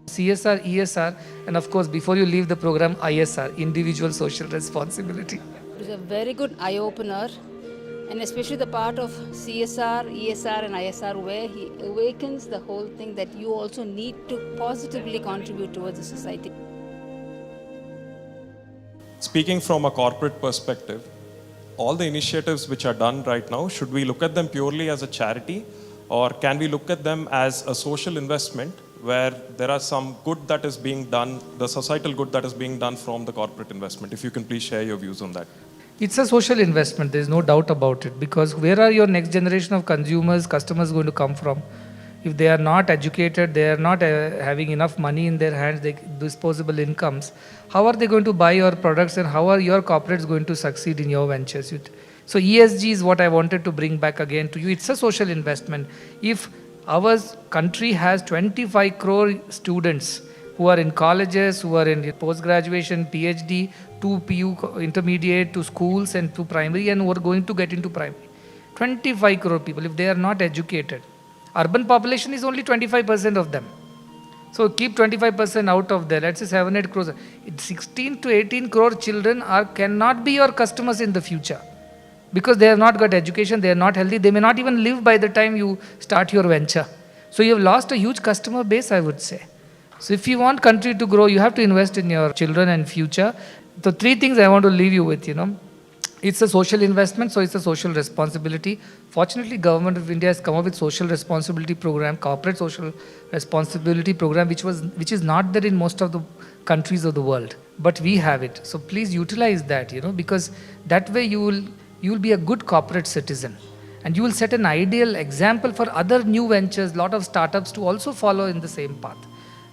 CSR, ESR, and of course, before you leave the program, ISR, individual social responsibility. It is a very good eye-opener, and especially the part of CSR, ESR and ISR where he awakens the whole thing that you also need to positively contribute towards the society. Speaking from a corporate perspective, all the initiatives which are done right now, should we look at them purely as a charity, or can we look at them as a social investment where there are some good that is being done, the societal good that is being done from the corporate investment? If you can please share your views on that. It's a social investment, there is no doubt about it, because where are your next generation of consumers, customers going to come from? If they are not educated, they are not having enough money in their hands, disposable incomes, how are they going to buy your products, and how are your corporates going to succeed in your ventures? So ESG is what I wanted to bring back again to you. It's a social investment. If our country has 25 crore students who are in colleges, who are in post-graduation, PhD, to PU intermediate, to schools and to primary, and who are going to get into primary. 25 crore people, if they are not educated. Urban population is only 25% of them. So keep 25% out of there, let's say 7-8 crores. 16 to 18 crore children cannot be your customers in the future. Because they have not got education, they are not healthy, they may not even live by the time you start your venture. So you have lost a huge customer base, I would say. So if you want country to grow, you have to invest in your children and future. The three things I want to leave you with, It's a social investment, so it's a social responsibility. Fortunately, Government of India has come up with social responsibility program, corporate social responsibility program, which is not there in most of the countries of the world. But we have it. So please utilize that, because that way you will be a good corporate citizen. And you will set an ideal example for other new ventures, lot of startups to also follow in the same path.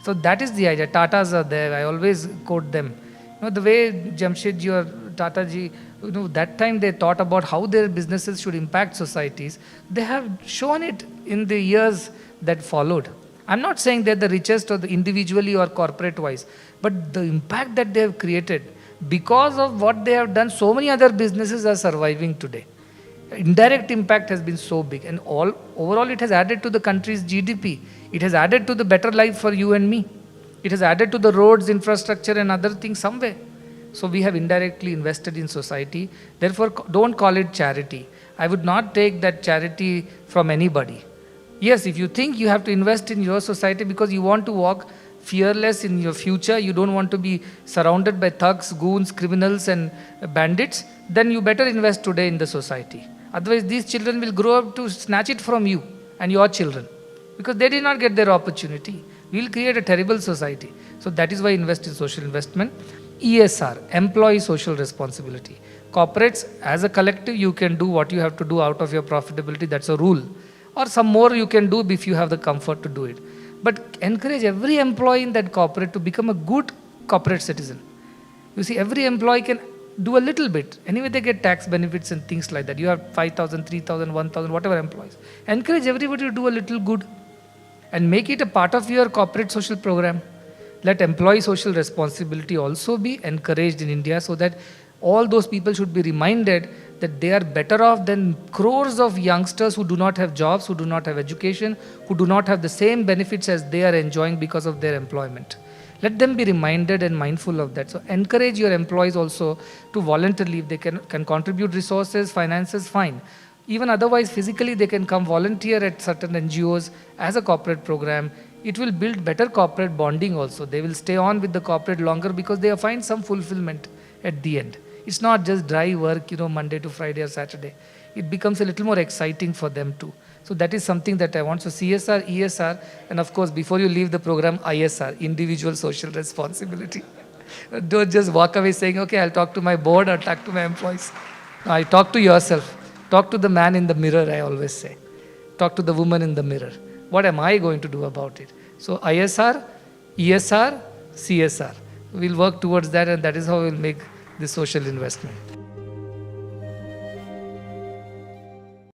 So that is the idea. Tatas are there. I always quote them. The way Jamshedji or Tataji, that time they thought about how their businesses should impact societies. They have shown it in the years that followed. I'm not saying they're the richest or the individually or corporate-wise, but the impact that they have created, because of what they have done, so many other businesses are surviving today. Indirect impact has been so big, and overall it has added to the country's GDP. It has added to the better life for you and me. It has added to the roads, infrastructure and other things somewhere. So we have indirectly invested in society. Therefore, don't call it charity. I would not take that charity from anybody. Yes, if you think you have to invest in your society because you want to walk fearless in your future, you don't want to be surrounded by thugs, goons, criminals and bandits, then you better invest today in the society. Otherwise, these children will grow up to snatch it from you and your children, because they did not get their opportunity. We will create a terrible society. So that is why invest in social investment. ESR, employee social responsibility. Corporates, as a collective, you can do what you have to do out of your profitability. That's a rule. Or some more you can do if you have the comfort to do it. But encourage every employee in that corporate to become a good corporate citizen. You see, every employee can do a little bit. Anyway, they get tax benefits and things like that. You have 5,000, 3,000, 1,000, whatever employees. Encourage everybody to do a little good and make it a part of your corporate social program. Let employee social responsibility also be encouraged in India, so that all those people should be reminded that they are better off than crores of youngsters who do not have jobs, who do not have education, who do not have the same benefits as they are enjoying because of their employment. Let them be reminded and mindful of that. So encourage your employees also to voluntarily, if they can contribute resources, finances, fine. Even otherwise, physically, they can come volunteer at certain NGOs as a corporate program. It will build better corporate bonding also. They will stay on with the corporate longer because they find some fulfillment at the end. It's not just dry work, Monday to Friday or Saturday. It becomes a little more exciting for them too. So that is something that I want. So CSR, ESR, and of course, before you leave the program, ISR, individual social responsibility. Don't just walk away saying, okay, I'll talk to my board or talk to my employees. No, I talk to yourself. Talk to the man in the mirror, I always say. Talk to the woman in the mirror. What am I going to do about it? So ISR, ESR, CSR. We'll work towards that, and that is how we'll make this social investment.